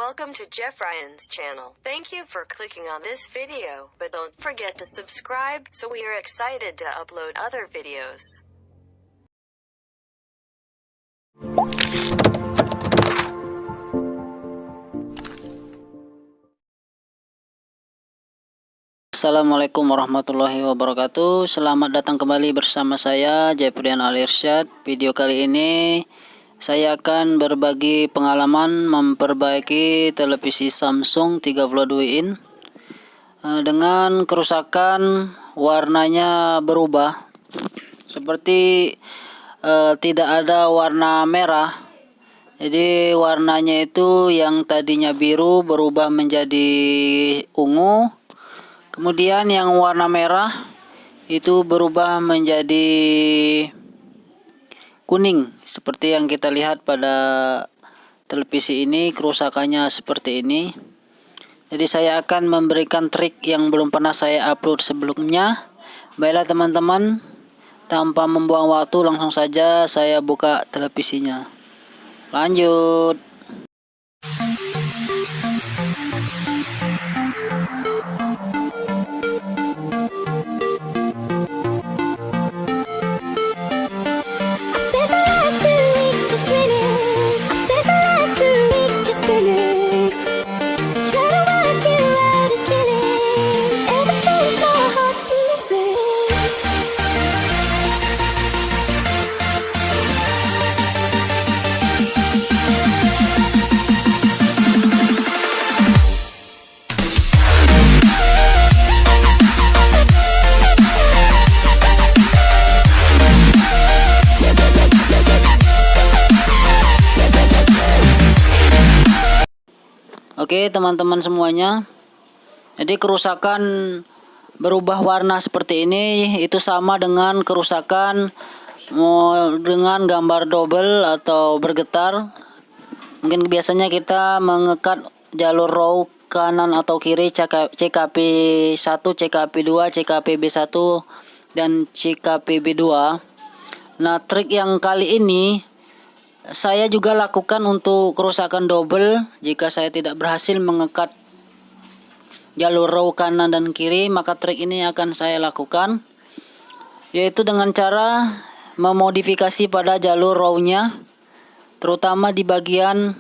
welcome to Jeff Ryan's channel. Thank you for clicking on this video, but don't forget to subscribe, so we are excited to upload other videos. Assalamualaikum warahmatullahi wabarakatuh. Selamat datang kembali bersama saya Jeffrian Al-Irsyad. Video kali ini saya akan berbagi pengalaman memperbaiki televisi Samsung 32 in dengan kerusakan warnanya berubah seperti tidak ada warna merah. Jadi warnanya itu yang tadinya biru berubah menjadi ungu. Kemudian yang warna merah itu berubah menjadi kuning seperti yang kita lihat pada televisi ini. Kerusakannya seperti ini. Jadi saya akan memberikan trik yang belum pernah saya upload sebelumnya. Baiklah teman-teman, tanpa membuang waktu langsung saja saya buka televisinya. Lanjut. Oke teman-teman semuanya, jadi kerusakan berubah warna seperti ini itu sama dengan kerusakan dengan gambar double atau bergetar. Mungkin biasanya kita mengekat jalur raw kanan atau kiri CKP 1, CKP 2, CKP B1 dan CKP B2. Nah, trik yang kali ini saya juga lakukan untuk kerusakan double. Jika saya tidak berhasil mengekat jalur raw kanan dan kiri, maka trik ini akan saya lakukan, yaitu dengan cara memodifikasi pada jalur raw-nya, terutama di bagian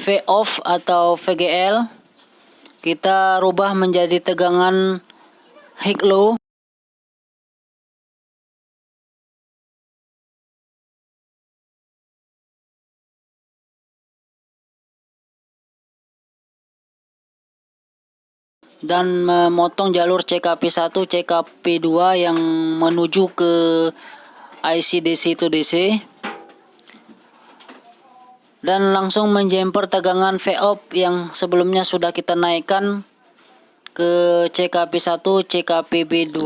V off atau VGL. Kita rubah menjadi tegangan high low. Dan memotong jalur CKP 1, CKP 2 yang menuju ke IC DC to DC, dan langsung menjumper tegangan VOP yang sebelumnya sudah kita naikkan ke CKP 1, CKP B2.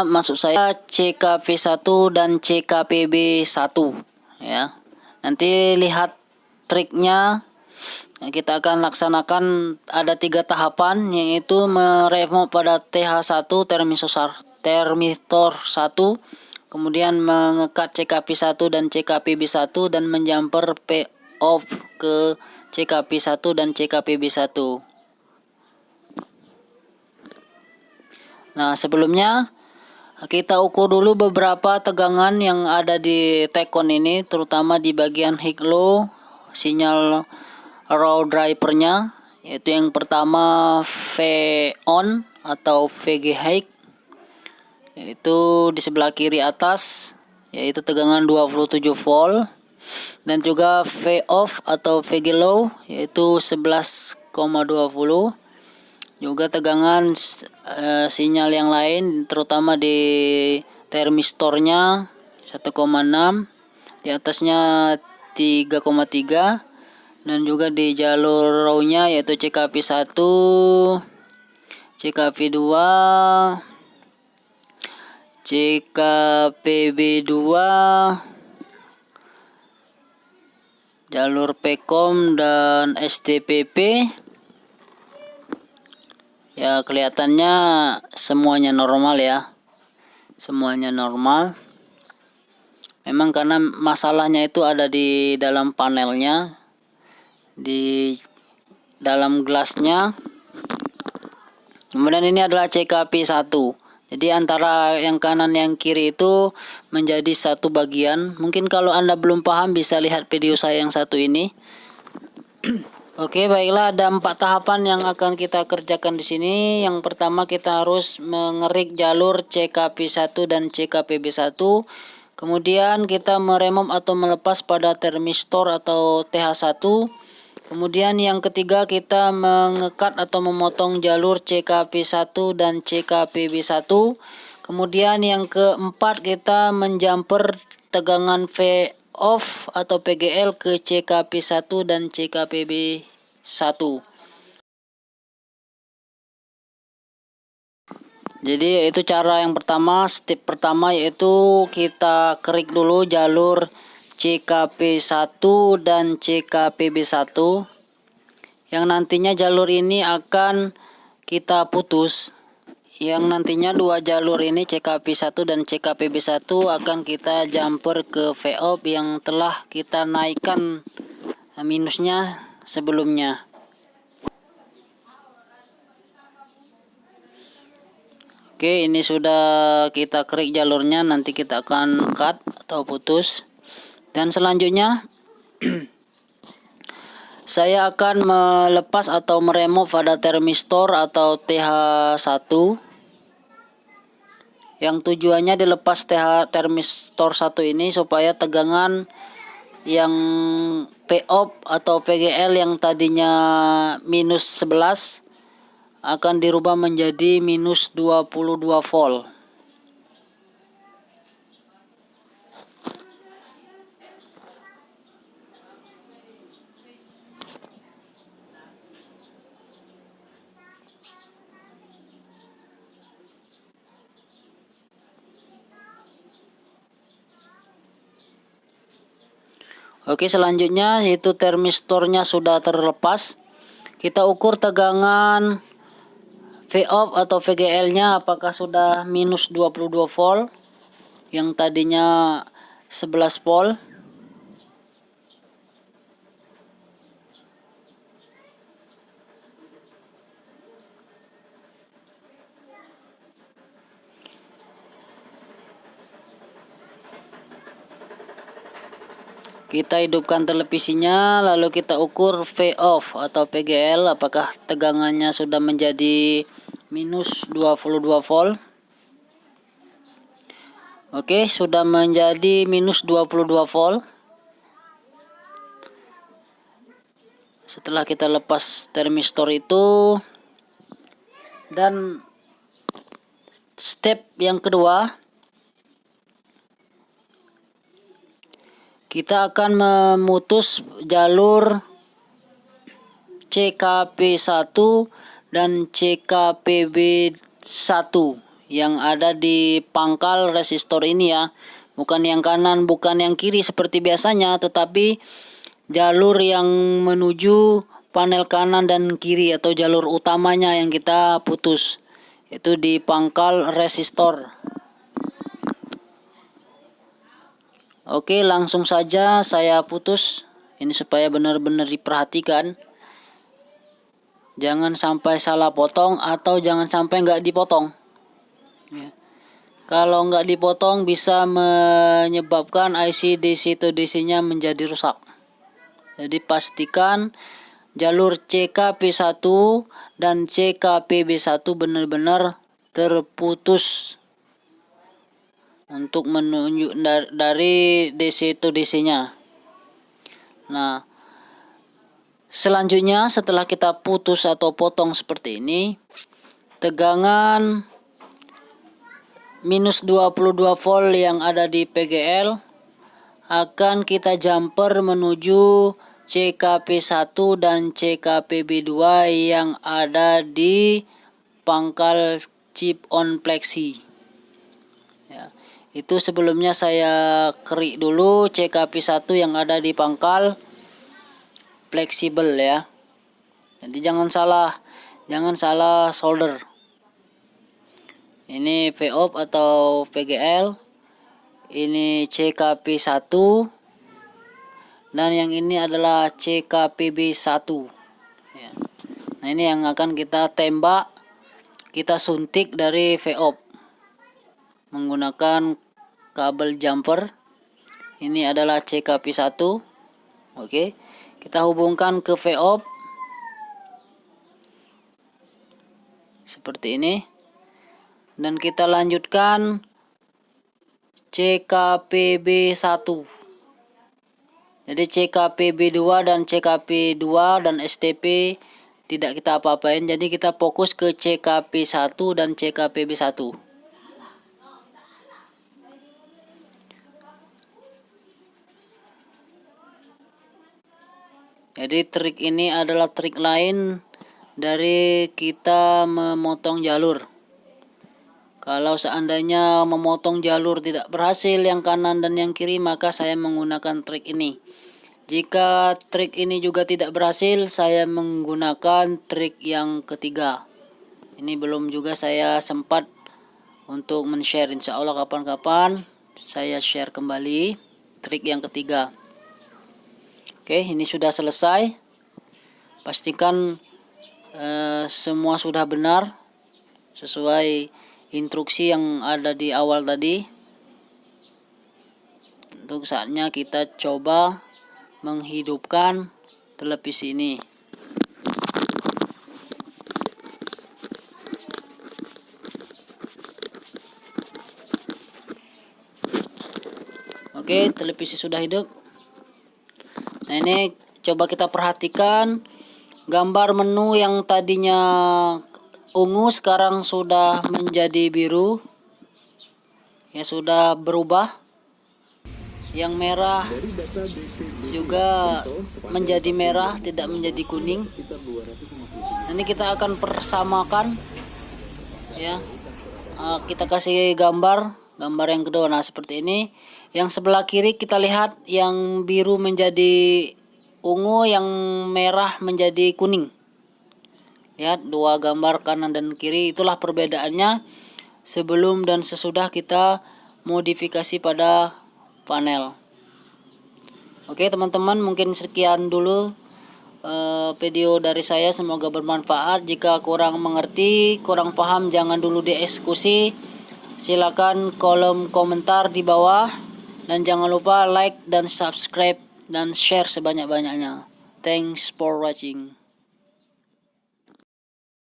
Maksud saya CKP 1 dan CKP B1 ya. Nanti lihat triknya. Kita akan laksanakan ada 3 tahapan, yaitu meremove pada TH1 termistor 1, kemudian mengekat CKP 1 dan CKP B1 dan menjumper P off ke CKP 1 dan CKP B1. Nah, sebelumnya kita ukur dulu beberapa tegangan yang ada di Tecon ini, terutama di bagian high low sinyal raw drivernya, yaitu yang pertama V on atau VG high, yaitu di sebelah kiri atas, yaitu tegangan 27 volt, dan juga V off atau VG low, yaitu 11,20. Juga tegangan sinyal yang lain, terutama di termistornya 1,6, di atasnya 3,3, dan juga di jalur raw-nya yaitu CKP 1, CKP 2, CKP B2, jalur PCOM dan STPP. Ya, kelihatannya semuanya normal ya. Semuanya normal. Memang karena masalahnya itu ada di dalam panelnya. di dalam gelasnya. Kemudian ini adalah CKP1. Jadi antara yang kanan yang kiri itu menjadi satu bagian. Mungkin kalau Anda belum paham bisa lihat video saya yang satu ini. Oke, baiklah, ada 4 tahapan yang akan kita kerjakan di sini. Yang pertama kita harus mengerik jalur CKP1 dan CKPB1. Kemudian kita meremove atau melepas pada termistor atau TH1. Kemudian yang ketiga kita mengekat atau memotong jalur CKP1 dan CKPB1. Kemudian yang keempat kita menjumper tegangan V off atau PGL ke CKP1 dan CKPB1. Jadi itu cara yang pertama, step pertama yaitu kita kerik dulu jalur CKP1 dan CKPB1 yang nantinya jalur ini akan kita putus. Yang nantinya dua jalur ini CKP1 dan CKPB1 akan kita jumper ke VOP yang telah kita naikkan minusnya sebelumnya. Oke, ini sudah kita kerik jalurnya, nanti kita akan cut atau putus. Dan selanjutnya saya akan melepas atau meremove pada termistor atau TH1 yang tujuannya dilepas termistor 1 ini supaya tegangan yang POP atau PGL yang tadinya minus 11 akan dirubah menjadi minus 22 volt. Oke, selanjutnya yaitu termistornya sudah terlepas. Kita ukur tegangan VOP atau VGL-nya apakah sudah minus 22 volt yang tadinya 11 volt. Kita hidupkan televisinya, lalu kita ukur VOF atau PGL apakah tegangannya sudah menjadi minus 22 volt. Oke, sudah menjadi minus 22 volt. Setelah kita lepas termistor itu, dan step yang kedua kita akan memutus jalur CKP1 dan CKPB1 yang ada di pangkal resistor ini ya. Bukan yang kanan, bukan yang kiri seperti biasanya, tetapi jalur yang menuju panel kanan dan kiri atau jalur utamanya yang kita putus. Itu di pangkal resistor. Oke, langsung saja saya putus. Ini supaya benar-benar diperhatikan. Jangan sampai salah potong atau jangan sampai nggak dipotong. Ya. Kalau nggak dipotong bisa menyebabkan IC DC to DC-nya menjadi rusak. Jadi pastikan jalur CKP1 dan CKPB1 benar-benar terputus untuk menunjuk dari DC to DC-nya. Nah, selanjutnya setelah kita putus atau potong seperti ini, tegangan minus 22 volt yang ada di PGL akan kita jumper menuju CKP1 dan CKPB2 yang ada di pangkal chip on plexi. Ya, itu sebelumnya saya kerik dulu CKP1 yang ada di pangkal fleksibel ya. Jadi jangan salah solder. Ini VOP atau PGL, ini CKP1 dan yang ini adalah CKPB1 ya. Nah ini yang akan kita tembak, kita suntik dari VOP menggunakan kabel jumper. Ini adalah CKP1. Oke, kita hubungkan ke VOP seperti ini, dan kita lanjutkan CKPB1. Jadi CKPB2 dan CKP2 dan STP tidak kita apa-apain. Jadi kita fokus ke CKP1 dan CKPB1. Jadi trik ini adalah trik lain dari kita memotong jalur. Kalau seandainya memotong jalur tidak berhasil yang kanan dan yang kiri, maka saya menggunakan trik ini. Jika trik ini juga tidak berhasil, saya menggunakan trik yang ketiga. Ini belum juga saya sempat untuk men-share. Insya Allah kapan-kapan saya share kembali trik yang ketiga. Oke, ini sudah selesai. Pastikan semua sudah benar sesuai instruksi yang ada di awal tadi. Untuk saatnya kita coba menghidupkan televisi ini. Oke, televisi sudah hidup. Nah ini coba kita perhatikan gambar menu yang tadinya ungu sekarang sudah menjadi biru. Ya, sudah berubah. Yang merah juga menjadi merah, tidak menjadi kuning. Ini kita akan persamakan ya. Kita kasih gambar yang kedua. Nah seperti ini. Yang sebelah kiri kita lihat yang biru menjadi ungu, yang merah menjadi kuning. Lihat dua gambar kanan dan kiri, itulah perbedaannya sebelum dan sesudah kita modifikasi pada panel. Oke teman-teman, mungkin sekian dulu video dari saya, semoga bermanfaat. Jika kurang mengerti, kurang paham, jangan dulu dieksekusi. Silakan kolom komentar di bawah, dan jangan lupa like dan subscribe dan share sebanyak-banyaknya. Thanks for watching.